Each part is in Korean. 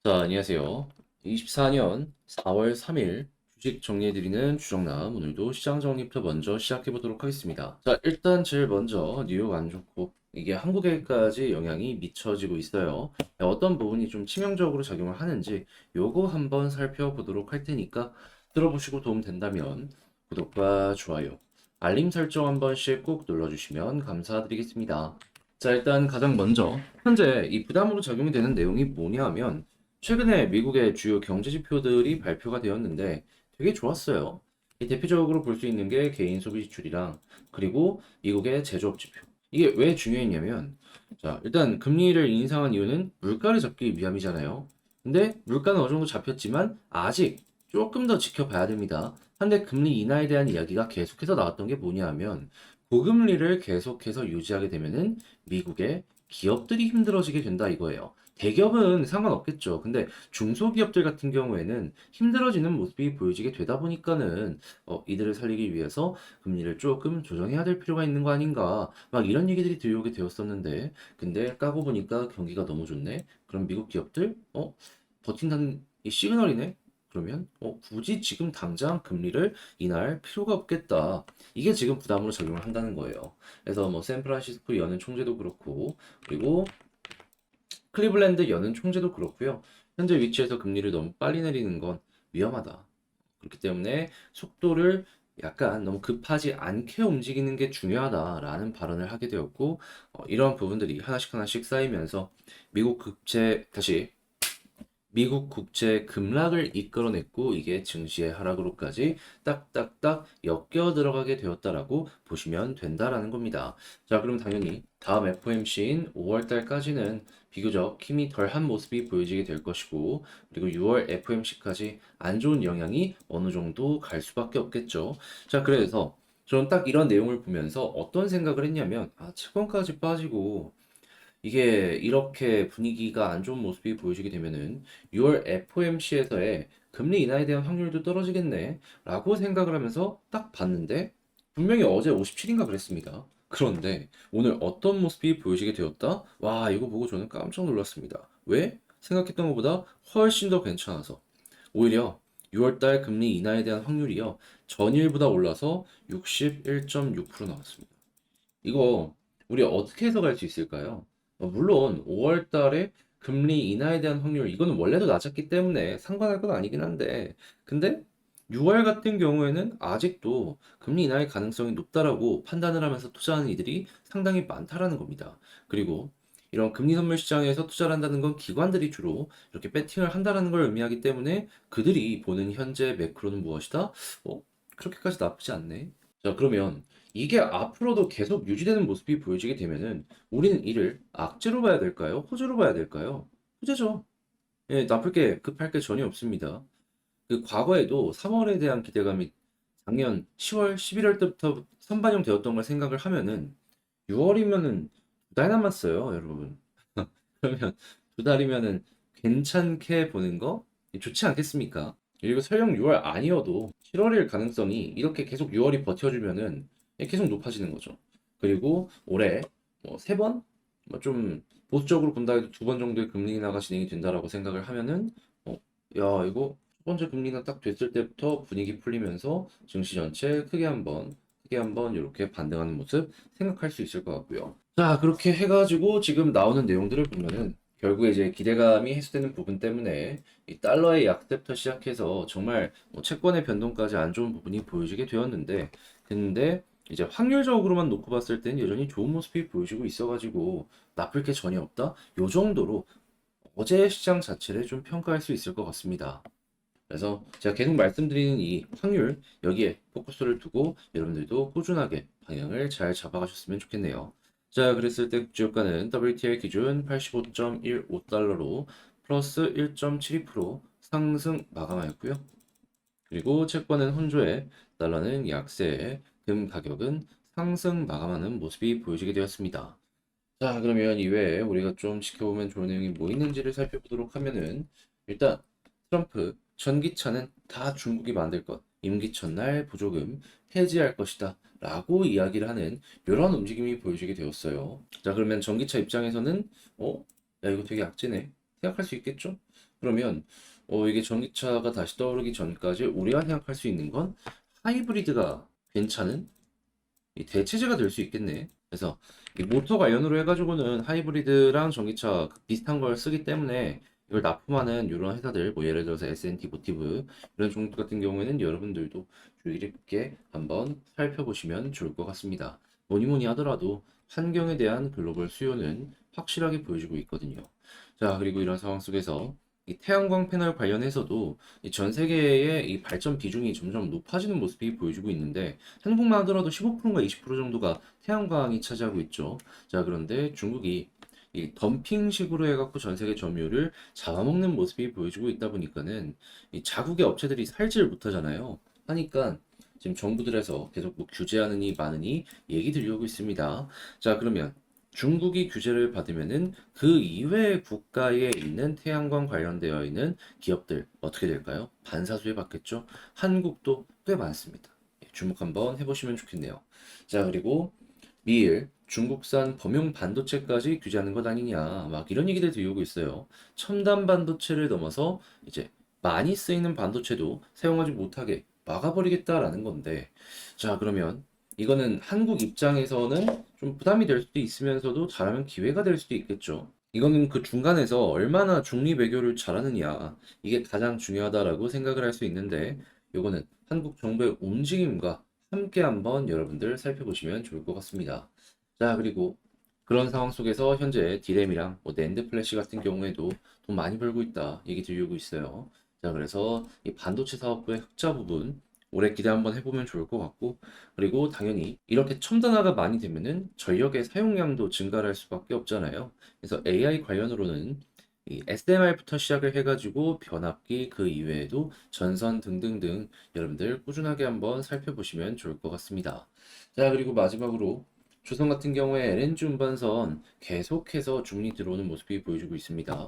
자, 안녕하세요. 24년 4월 3일 주식 정리해드리는 주정남. 오늘도 시장 정리부터 먼저 시작해보도록 하겠습니다. 자, 일단 제일 먼저 뉴욕 안 좋고 이게 한국에까지 영향이 미쳐지고 있어요. 어떤 부분이 좀 치명적으로 작용을 하는지 요거 한번 살펴보도록 할 테니까 들어보시고 도움 된다면 구독과 좋아요, 알림 설정 한 번씩 꼭 눌러주시면 감사드리겠습니다. 자, 일단 가장 먼저 현재 이 부담으로 작용이 되는 내용이 뭐냐 하면 최근에 미국의 주요 경제 지표들이 발표가 되었는데 되게 좋았어요. 이 대표적으로 볼 수 있는 게 개인 소비 지출이랑 그리고 미국의 제조업 지표. 이게 왜 중요했냐면 자, 일단 금리를 인상한 이유는 물가를 잡기 위함이잖아요. 근데 물가는 어느 정도 잡혔지만 아직 조금 더 지켜봐야 됩니다. 한데 금리 인하에 대한 이야기가 계속해서 나왔던 게 뭐냐 하면 고금리를 계속해서 유지하게 되면은 미국의 기업들이 힘들어지게 된다 이거예요. 대기업은 상관없겠죠. 근데 중소기업들 같은 경우에는 힘들어지는 모습이 보여지게 되다 보니까는 이들을 살리기 위해서 금리를 조금 조정해야 될 필요가 있는 거 아닌가 막 이런 얘기들이 들려오게 되었었는데 근데 까고 보니까 경기가 너무 좋네. 그럼 미국 기업들 버틴다는 이 시그널이네. 그러면 굳이 지금 당장 금리를 인하할 필요가 없겠다. 이게 지금 부담으로 작용을 한다는 거예요. 그래서 뭐 샌프란시스코 연은 총재도 그렇고 그리고 클리블랜드 연은 총재도 그렇고요. 현재 위치에서 금리를 너무 빨리 내리는 건 위험하다. 그렇기 때문에 속도를 약간 너무 급하지 않게 움직이는 게 중요하다라는 발언을 하게 되었고, 이러한 부분들이 하나씩 하나씩 쌓이면서 미국 국채, 다시 미국 국채 급락을 이끌어냈고 이게 증시의 하락으로까지 딱딱딱 엮여 들어가게 되었다라고 보시면 된다라는 겁니다. 자, 그럼 당연히 다음 FOMC인 5월 달까지는 비교적 힘이 덜한 모습이 보여지게 될 것이고 그리고 6월 FOMC까지 안 좋은 영향이 어느 정도 갈 수밖에 없겠죠. 자, 그래서 저는 딱 이런 내용을 보면서 어떤 생각을 했냐면 채권까지 빠지고 이게 이렇게 분위기가 안 좋은 모습이 보여지게 되면은 6월 FOMC에서의 금리 인하에 대한 확률도 떨어지겠네 라고 생각을 하면서 딱 봤는데 분명히 어제 57인가 그랬습니다. 그런데 오늘 어떤 모습이 보여지게 되었다? 와, 이거 보고 저는 깜짝 놀랐습니다. 왜? 생각했던 것보다 훨씬 더 괜찮아서. 오히려 6월달 금리 인하에 대한 확률이요. 전일보다 올라서 61.6% 나왔습니다. 이거 우리 어떻게 해석할 수 있을까요? 물론 5월 달에 금리 인하에 대한 확률 이거는 원래도 낮았기 때문에 상관할 건 아니긴 한데 근데 6월 같은 경우에는 아직도 금리 인하의 가능성이 높다라고 판단을 하면서 투자하는 이들이 상당히 많다라는 겁니다. 그리고 이런 금리 선물 시장에서 투자를 한다는 건 기관들이 주로 이렇게 배팅을 한다라는 걸 의미하기 때문에 그들이 보는 현재 매크로는 무엇이다? 그렇게까지 나쁘지 않네. 자, 그러면 이게 앞으로도 계속 유지되는 모습이 보여지게 되면은 우리는 이를 악재로 봐야 될까요? 호재로 봐야 될까요? 호재죠. 예, 나쁠 게 급할 게 전혀 없습니다. 그 과거에도 3월에 대한 기대감이 작년 10월, 11월 때부터 선반영되었던 걸 생각을 하면은 6월이면은 2달 남았어요, 여러분. 그러면 2달이면은 괜찮게 보는 거 좋지 않겠습니까? 그리고 설령 6월 아니어도 7월일 가능성이 이렇게 계속 6월이 버텨주면은 계속 높아지는 거죠. 그리고 올해 뭐 3번? 뭐 좀 보수적으로 본다 해도 2번 정도의 금리 인하가 진행이 된다라고 생각을 하면은 야, 이거 첫 번째 금리 인하 딱 됐을 때부터 분위기 풀리면서 증시 전체 크게 한번 이렇게 반등하는 모습 생각할 수 있을 것 같고요. 자, 그렇게 해가지고 지금 나오는 내용들을 보면은 결국에 이제 기대감이 해소되는 부분 때문에 이 달러의 약세부터 시작해서 정말 뭐 채권의 변동까지 안 좋은 부분이 보여지게 되었는데 근데 이제 확률적으로만 놓고 봤을 때는 여전히 좋은 모습이 보여지고 있어가지고 나쁠 게 전혀 없다. 요 정도로 어제 시장 자체를 좀 평가할 수 있을 것 같습니다. 그래서 제가 계속 말씀드리는 이 확률 여기에 포커스를 두고 여러분들도 꾸준하게 방향을 잘 잡아가셨으면 좋겠네요. 자, 그랬을 때 국제유가는 WTI 기준 85.15달러로 플러스 1.72% 상승 마감하였고요. 그리고 채권은 혼조에 달러는 약세에 금 가격은 상승 마감하는 모습이 보여지게 되었습니다. 자, 그러면 이외에 우리가 좀 지켜보면 좋은 내용이 뭐 있는지를 살펴보도록 하면은 일단 트럼프 전기차는 다 중국이 만들 것, 임기 첫날 보조금 해지할 것이다 라고 이야기를 하는 이런 움직임이 보여지게 되었어요. 자, 그러면 전기차 입장에서는 야, 이거 되게 악재네 생각할 수 있겠죠? 그러면 이게 전기차가 다시 떠오르기 전까지 우리가 생각할 수 있는 건 하이브리드가 괜찮은 이 대체제가 될 수 있겠네. 그래서 이 모터 관련으로 해가지고는 하이브리드랑 전기차 비슷한 걸 쓰기 때문에 이걸 납품하는 이런 회사들, 뭐 예를 들어서 S&T 모티브 이런 종목 같은 경우에는 여러분들도 주의 깊게 한번 살펴보시면 좋을 것 같습니다. 뭐니 뭐니 하더라도 환경에 대한 글로벌 수요는 확실하게 보여주고 있거든요. 자, 그리고 이런 상황 속에서 이 태양광 패널 관련해서도 이 전 세계의 이 발전 비중이 점점 높아지는 모습이 보여주고 있는데 한국만 하더라도 15%인가 20% 정도가 태양광이 차지하고 있죠. 자, 그런데 중국이 이 덤핑식으로 해갖고 전 세계 점유율을 잡아먹는 모습이 보여주고 있다 보니까는 이 자국의 업체들이 살지를 못하잖아요. 하니까 지금 정부들에서 계속 뭐 규제하느니 마느니 얘기 들려오고 있습니다. 자, 그러면 중국이 규제를 받으면은 그 이외의 국가에 있는 태양광 관련되어 있는 기업들 어떻게 될까요? 반사수혜 받겠죠? 한국도 꽤 많습니다. 예, 주목 한번 해보시면 좋겠네요. 자, 그리고 미일 중국산 범용 반도체까지 규제하는 것 아니냐 막 이런 얘기들 들려오고 있어요. 첨단 반도체를 넘어서 이제 많이 쓰이는 반도체도 사용하지 못하게 막아버리겠다라는 건데, 자, 그러면 이거는 한국 입장에서는 좀 부담이 될 수도 있으면서도 잘하면 기회가 될 수도 있겠죠. 이거는 그 중간에서 얼마나 중립 외교를 잘하느냐 이게 가장 중요하다라고 생각을 할 수 있는데, 요거는 한국 정부의 움직임과 함께 한번 여러분들 살펴보시면 좋을 것 같습니다. 자, 그리고 그런 상황 속에서 현재 디램이랑 뭐 낸드 플래시 같은 경우에도 돈 많이 벌고 있다 얘기 들리고 있어요. 자, 그래서 이 반도체 사업부의 흑자 부분 올해 기대 한번 해보면 좋을 것 같고, 그리고 당연히 이렇게 첨단화가 많이 되면은 전력의 사용량도 증가할 수밖에 없잖아요. 그래서 AI 관련으로는 이 SMR부터 시작을 해가지고 변압기 그 이외에도 전선 등등등 여러분들 꾸준하게 한번 살펴보시면 좋을 것 같습니다. 자, 그리고 마지막으로 조선 같은 경우에 LNG 운반선 계속해서 주문이 들어오는 모습이 보여주고 있습니다.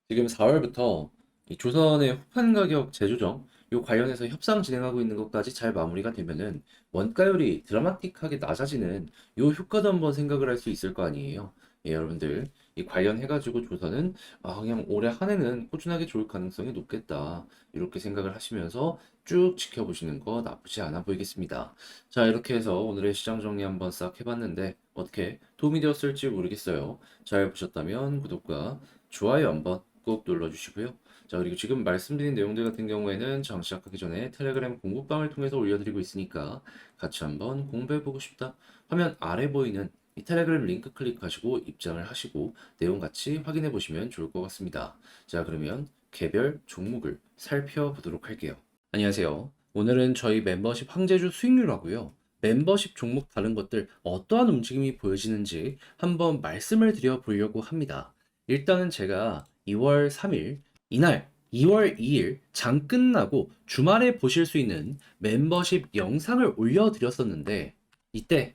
지금 4월부터 이 조선의 후판 가격 재조정 요 관련해서 협상 진행하고 있는 것까지 잘 마무리가 되면은 원가율이 드라마틱하게 낮아지는 요 효과도 한번 생각을 할 수 있을 거 아니에요. 예, 여러분들 이 관련해가지고 조선은 그냥 올해 한 해는 꾸준하게 좋을 가능성이 높겠다 이렇게 생각을 하시면서 쭉 지켜보시는 거 나쁘지 않아 보이겠습니다. 자, 이렇게 해서 오늘의 시장 정리 한번 싹 해봤는데 어떻게 도움이 되었을지 모르겠어요. 잘 보셨다면 구독과 좋아요 한번 꼭 눌러주시고요. 자, 그리고 지금 말씀드린 내용들 같은 경우에는 장 시작하기 전에 텔레그램 공부방을 통해서 올려드리고 있으니까 같이 한번 공부해보고 싶다 화면 아래 보이는 이 텔레그램 링크 클릭하시고 입장을 하시고 내용 같이 확인해 보시면 좋을 것 같습니다. 자, 그러면 개별 종목을 살펴보도록 할게요. 안녕하세요. 오늘은 저희 멤버십 황제주 수익률하고요. 멤버십 종목 다른 것들 어떠한 움직임이 보여지는지 한번 말씀을 드려 보려고 합니다. 일단은 제가 2월 3일 이날 2월 2일 장 끝나고 주말에 보실 수 있는 멤버십 영상을 올려드렸었는데, 이때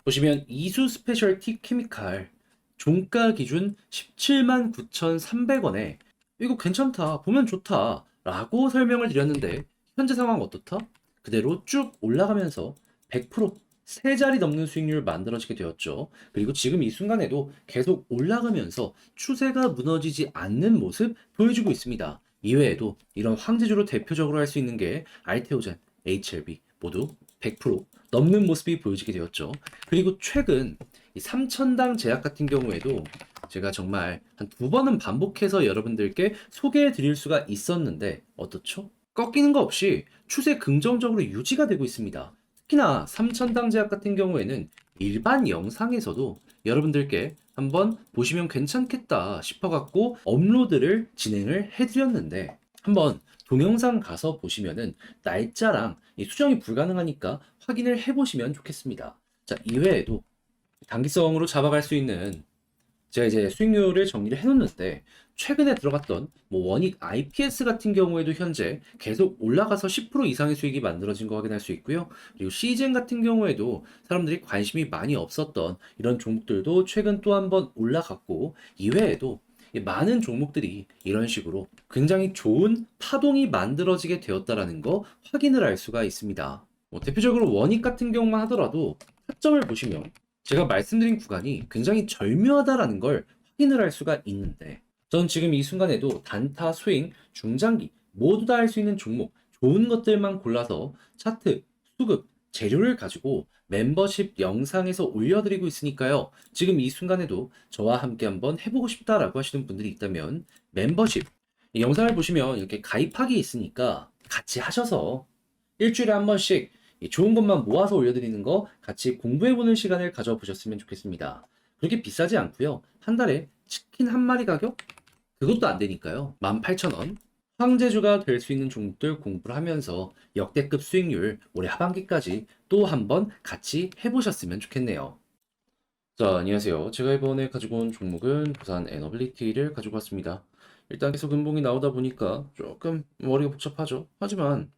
보시면 이수 스페셜티 케미칼 종가 기준 17만 9,300원에 이거 괜찮다, 보면 좋다 라고 설명을 드렸는데 현재 상황 어떻다? 그대로 쭉 올라가면서 100%세 자리 넘는 수익률 만들어지게 되었죠. 그리고 지금 이 순간에도 계속 올라가면서 추세가 무너지지 않는 모습 보여주고 있습니다. 이외에도 이런 황제주로 대표적으로 할 수 있는 게 알테오젠, HLB 모두 100% 넘는 모습이 보여지게 되었죠. 그리고 최근 이 삼천당 제약 같은 경우에도 제가 정말 한 두 번은 반복해서 여러분들께 소개해 드릴 수가 있었는데 어떻죠? 꺾이는 거 없이 추세 긍정적으로 유지가 되고 있습니다. 특히나 삼천당 제약 같은 경우에는 일반 영상에서도 여러분들께 한번 보시면 괜찮겠다 싶어갖고 업로드를 진행을 해드렸는데, 한번 동영상 가서 보시면은 날짜랑 이 수정이 불가능하니까 확인을 해보시면 좋겠습니다. 자, 이외에도 단기성으로 잡아갈 수 있는 제가 이제 수익률을 정리를 해놓는데, 최근에 들어갔던 뭐 원익 IPS 같은 경우에도 현재 계속 올라가서 10% 이상의 수익이 만들어진 거 확인할 수 있고요. 그리고 시젠 같은 경우에도 사람들이 관심이 많이 없었던 이런 종목들도 최근 또 한번 올라갔고, 이외에도 이 많은 종목들이 이런 식으로 굉장히 좋은 파동이 만들어지게 되었다라는 거 확인을 할 수가 있습니다. 뭐 대표적으로 원익 같은 경우만 하더라도 타점을 보시면 제가 말씀드린 구간이 굉장히 절묘하다라는 걸 확인을 할 수가 있는데, 전 지금 이 순간에도 단타, 스윙, 중장기 모두 다 할 수 있는 종목, 좋은 것들만 골라서 차트, 수급, 재료를 가지고 멤버십 영상에서 올려드리고 있으니까요. 지금 이 순간에도 저와 함께 한번 해보고 싶다라고 하시는 분들이 있다면 멤버십, 이 영상을 보시면 이렇게 가입하기 있으니까 같이 하셔서 일주일에 한 번씩 이 좋은 것만 모아서 올려드리는 거 같이 공부해보는 시간을 가져보셨으면 좋겠습니다. 그렇게 비싸지 않고요. 한 달에 치킨 한 마리 가격? 그것도 안 되니까요. 18,000원. 황제주가 될 수 있는 종목들 공부를 하면서 역대급 수익률 올해 하반기까지 또 한번 같이 해보셨으면 좋겠네요. 자, 안녕하세요. 제가 이번에 가지고 온 종목은 부산 에너빌리티를 가지고 왔습니다. 일단 계속 음봉이 나오다 보니까 조금 머리가 복잡하죠. 하지만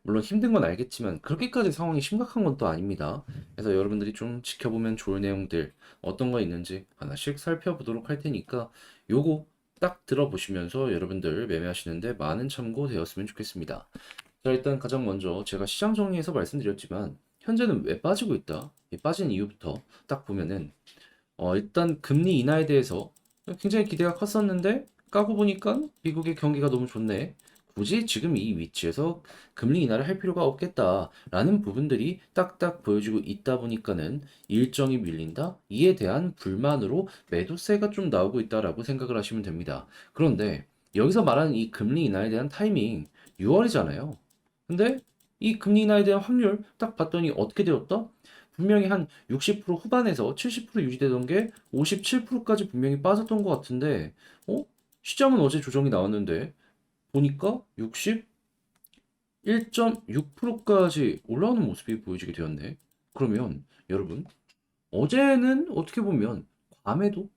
물론 힘든 건 알겠지만 그렇게까지 상황이 심각한 건 또 아닙니다. 그래서 여러분들이 좀 지켜보면 좋을 내용들 어떤 거 있는지 하나씩 살펴보도록 할 테니까 요거 딱 들어보시면서 여러분들 매매하시는데 많은 참고 되었으면 좋겠습니다. 자, 일단 가장 먼저 제가 시장 정리해서 말씀드렸지만 현재는 왜 빠지고 있다? 이 빠진 이유부터 딱 보면은 일단 금리 인하에 대해서 굉장히 기대가 컸었는데 까고 보니까 미국의 경기가 너무 좋네. 굳이 지금 이 위치에서 금리 인하를 할 필요가 없겠다라는 부분들이 딱딱 보여지고 있다 보니까는 일정이 밀린다? 이에 대한 불만으로 매도세가 좀 나오고 있다라고 생각을 하시면 됩니다. 그런데 여기서 말하는 이 금리 인하에 대한 타이밍 6월이잖아요. 근데 이 금리 인하에 대한 확률 딱 봤더니 어떻게 되었다? 분명히 한 60% 후반에서 70% 유지되던 게 57%까지 분명히 빠졌던 것 같은데, 시장은 어제 조정이 나왔는데, 보니까 61.6%까지 올라오는 모습이 보여지게 되었네. 그러면 여러분, 어제는 어떻게 보면 과매도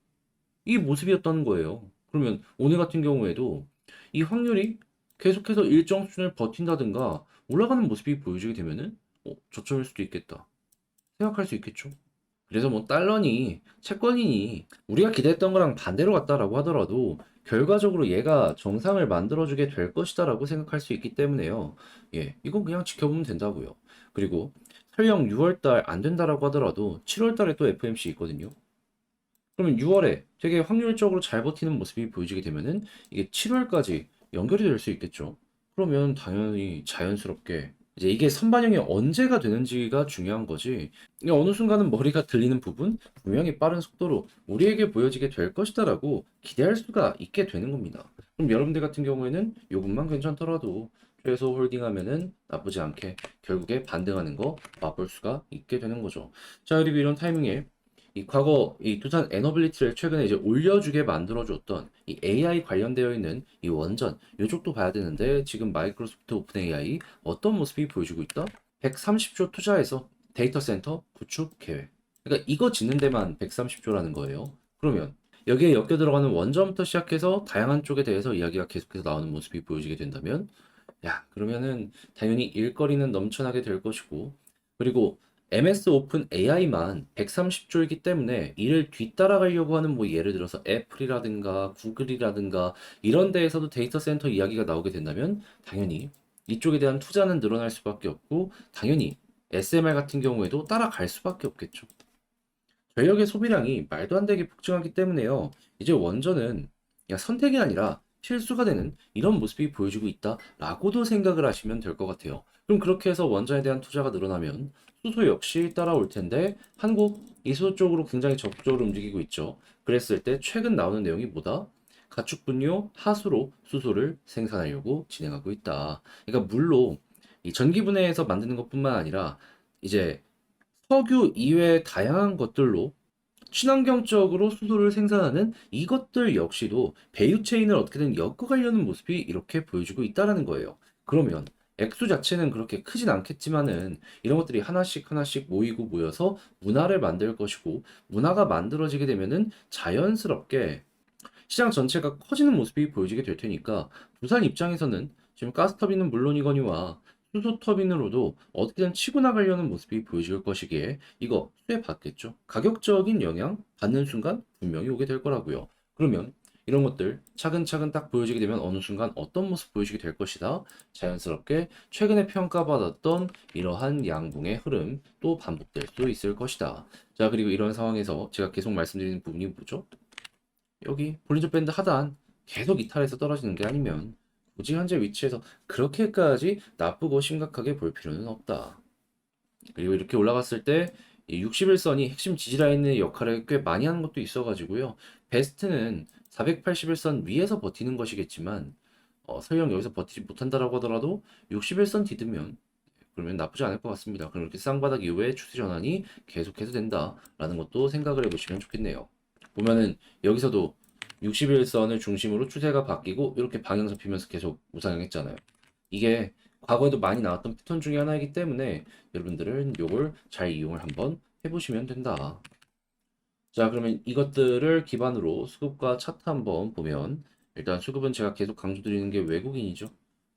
이 모습이었다는 거예요. 그러면 오늘 같은 경우에도 이 확률이 계속해서 일정 수준을 버틴다든가 올라가는 모습이 보여지게 되면은, 저점일 수도 있겠다. 생각할 수 있겠죠. 그래서 뭐 달러니 채권이니 우리가 기대했던 거랑 반대로 갔다라고 하더라도 결과적으로 얘가 정상을 만들어주게 될 것이다라고 생각할 수 있기 때문에요. 예, 이건 그냥 지켜보면 된다고요. 그리고 설령 6월달 안 된다라고 하더라도 7월달에 또 FMC 있거든요. 그러면 6월에 되게 확률적으로 잘 버티는 모습이 보여지게 되면은 이게 7월까지 연결이 될 수 있겠죠. 그러면 당연히 자연스럽게 이제 이게 선반영이 언제가 되는지가 중요한 거지. 이게 어느 순간은 머리가 들리는 부분, 분명히 빠른 속도로 우리에게 보여지게 될 것이다라고 기대할 수가 있게 되는 겁니다. 그럼 여러분들 같은 경우에는 요것만 괜찮더라도 최소 홀딩하면은 나쁘지 않게 결국에 반등하는 거 맛볼 수가 있게 되는 거죠. 자, 그리고 이런 타이밍에 이 과거 이 두산 에너빌리티를 최근에 이제 올려주게 만들어줬던 이 AI 관련되어 있는 이 원전 이쪽도 봐야 되는데 지금 마이크로소프트 오픈 AI 어떤 모습이 보여주고 있다? 130조 투자해서 데이터 센터 구축 계획. 그러니까 이거 짓는 데만 130조라는 거예요. 그러면 여기에 엮여 들어가는 원전부터 시작해서 다양한 쪽에 대해서 이야기가 계속해서 나오는 모습이 보여지게 된다면 야, 그러면은 당연히 일거리는 넘쳐나게 될 것이고, 그리고 MS 오픈 AI만 130조이기 때문에 이를 뒤따라가려고 하는 뭐 예를 들어서 애플이라든가 구글이라든가 이런 데에서도 데이터 센터 이야기가 나오게 된다면 당연히 이쪽에 대한 투자는 늘어날 수밖에 없고, 당연히 SMR 같은 경우에도 따라갈 수밖에 없겠죠. 전력의 소비량이 말도 안 되게 폭증하기 때문에요. 이제 원전은 그냥 선택이 아니라 필수가 되는 이런 모습이 보여지고 있다라고도 생각을 하시면 될 것 같아요. 그럼 그렇게 해서 원전에 대한 투자가 늘어나면 수소 역시 따라올 텐데 한국 이수소 쪽으로 굉장히 적극적으로 움직이고 있죠. 그랬을 때 최근 나오는 내용이 뭐다? 가축 분뇨 하수로 수소를 생산하려고 진행하고 있다. 그러니까 물로 이 전기 분해해서 만드는 것뿐만 아니라 이제 석유 이외의 다양한 것들로 친환경적으로 수소를 생산하는 이것들 역시도 밸류 체인을 어떻게든 엮어가려는 모습이 이렇게 보여지고 있다라는 거예요. 그러면 액수 자체는 그렇게 크진 않겠지만은 이런 것들이 하나씩 하나씩 모이고 모여서 문화를 만들 것이고 문화가 만들어지게 되면은 자연스럽게 시장 전체가 커지는 모습이 보여지게 될 테니까 부산 입장에서는 지금 가스터빈은 물론이거니와 수소 터빈으로도 어떻게든 치고 나가려는 모습이 보여질 것이기에 이거 수혜 받겠죠. 가격적인 영향 받는 순간 분명히 오게 될 거라고요. 그러면 이런 것들 차근차근 딱 보여지게 되면 어느 순간 어떤 모습 보여지게 될 것이다. 자연스럽게 최근에 평가받았던 이러한 양봉의 흐름 또 반복될 수 있을 것이다. 자, 그리고 이런 상황에서 제가 계속 말씀드리는 부분이 뭐죠? 여기 볼린저 밴드 하단 계속 이탈해서 떨어지는 게 아니면 굳이 현재 위치에서 그렇게까지 나쁘고 심각하게 볼 필요는 없다. 그리고 이렇게 올라갔을 때 61선이 핵심 지지라인의 역할을 꽤 많이 하는 것도 있어가지고요. 베스트는 481선 위에서 버티는 것이겠지만 설령 여기서 버티지 못한다라고 하더라도 61선 뒤드면 그러면 나쁘지 않을 것 같습니다. 그럼 이렇게 쌍바닥 이후에 추세 전환이 계속해서 된다라는 것도 생각을 해보시면 좋겠네요. 보면은 여기서도 61선을 중심으로 추세가 바뀌고 이렇게 방향 잡히면서 계속 우상향했잖아요. 이게 과거에도 많이 나왔던 패턴 중에 하나이기 때문에 여러분들은 요걸 잘 이용을 한번 해보시면 된다. 자, 그러면 이것들을 기반으로 수급과 차트 한번 보면 일단 수급은 제가 계속 강조드리는 게 외국인이죠.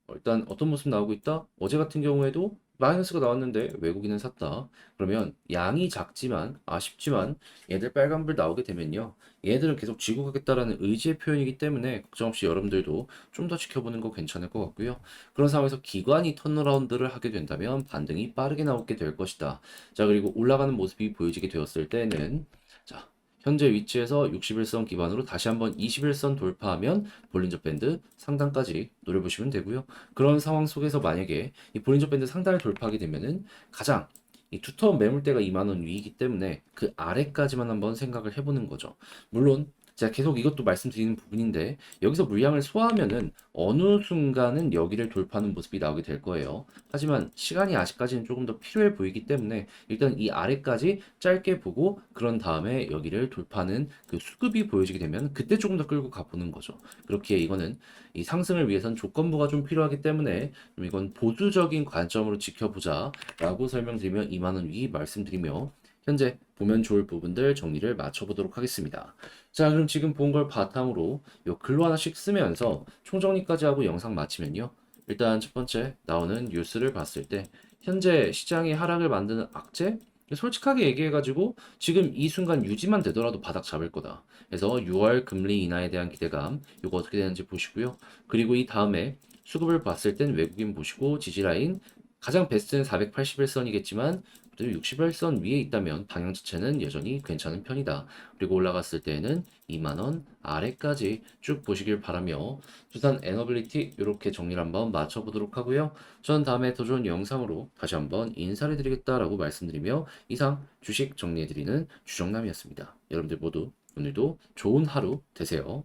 일단 어떤 모습 나오고 있다? 어제 같은 경우에도 마이너스가 나왔는데 외국인은 샀다. 그러면 양이 작지만 아쉽지만 얘들 빨간불 나오게 되면요. 얘들은 계속 쥐고 가겠다라는 의지의 표현이기 때문에 걱정 없이 여러분들도 좀 더 지켜보는 거 괜찮을 것 같고요. 그런 상황에서 기관이 턴어라운드를 하게 된다면 반등이 빠르게 나오게 될 것이다. 자, 그리고 올라가는 모습이 보여지게 되었을 때는 자, 현재 위치에서 61선 기반으로 다시 한번 21선 돌파하면 볼린저 밴드 상단까지 노려보시면 되고요. 그런 상황 속에서 만약에 이 볼린저 밴드 상단을 돌파하게 되면은 가장 이 두터운 매물대가 2만 원 위이기 때문에 그 아래까지만 한번 생각을 해보는 거죠. 물론 제가 계속 이것도 말씀드리는 부분인데 여기서 물량을 소화하면은 어느 순간은 여기를 돌파하는 모습이 나오게 될 거예요. 하지만 시간이 아직까지는 조금 더 필요해 보이기 때문에 일단 이 아래까지 짧게 보고 그런 다음에 여기를 돌파하는 그 수급이 보여지게 되면 그때 조금 더 끌고 가보는 거죠. 그렇게 이거는 이 상승을 위해선 조건부가 좀 필요하기 때문에 좀 이건 보수적인 관점으로 지켜보자 라고 설명드리며 2만 원 위 말씀드리며 현재 보면 좋을 부분들 정리를 맞춰보도록 하겠습니다. 자, 그럼 지금 본 걸 바탕으로 요 글로 하나씩 쓰면서 총정리까지 하고 영상 마치면요. 일단 첫 번째 나오는 뉴스를 봤을 때 현재 시장이 하락을 만드는 악재? 솔직하게 얘기해가지고 지금 이 순간 유지만 되더라도 바닥 잡을 거다. 그래서 6월 금리 인하에 대한 기대감 이거 어떻게 되는지 보시고요. 그리고 이 다음에 수급을 봤을 땐 외국인 보시고 지지라인 가장 베스트는 481선이겠지만 60일선 위에 있다면 방향 자체는 여전히 괜찮은 편이다. 그리고 올라갔을 때는 2만원 아래까지 쭉 보시길 바라며 두산 에너빌리티 이렇게 정리를 한번 맞춰보도록 하고요. 전 다음에 더 좋은 영상으로 다시 한번 인사를 드리겠다라고 말씀드리며 이상 주식 정리해드리는 주정남이었습니다. 여러분들 모두 오늘도 좋은 하루 되세요.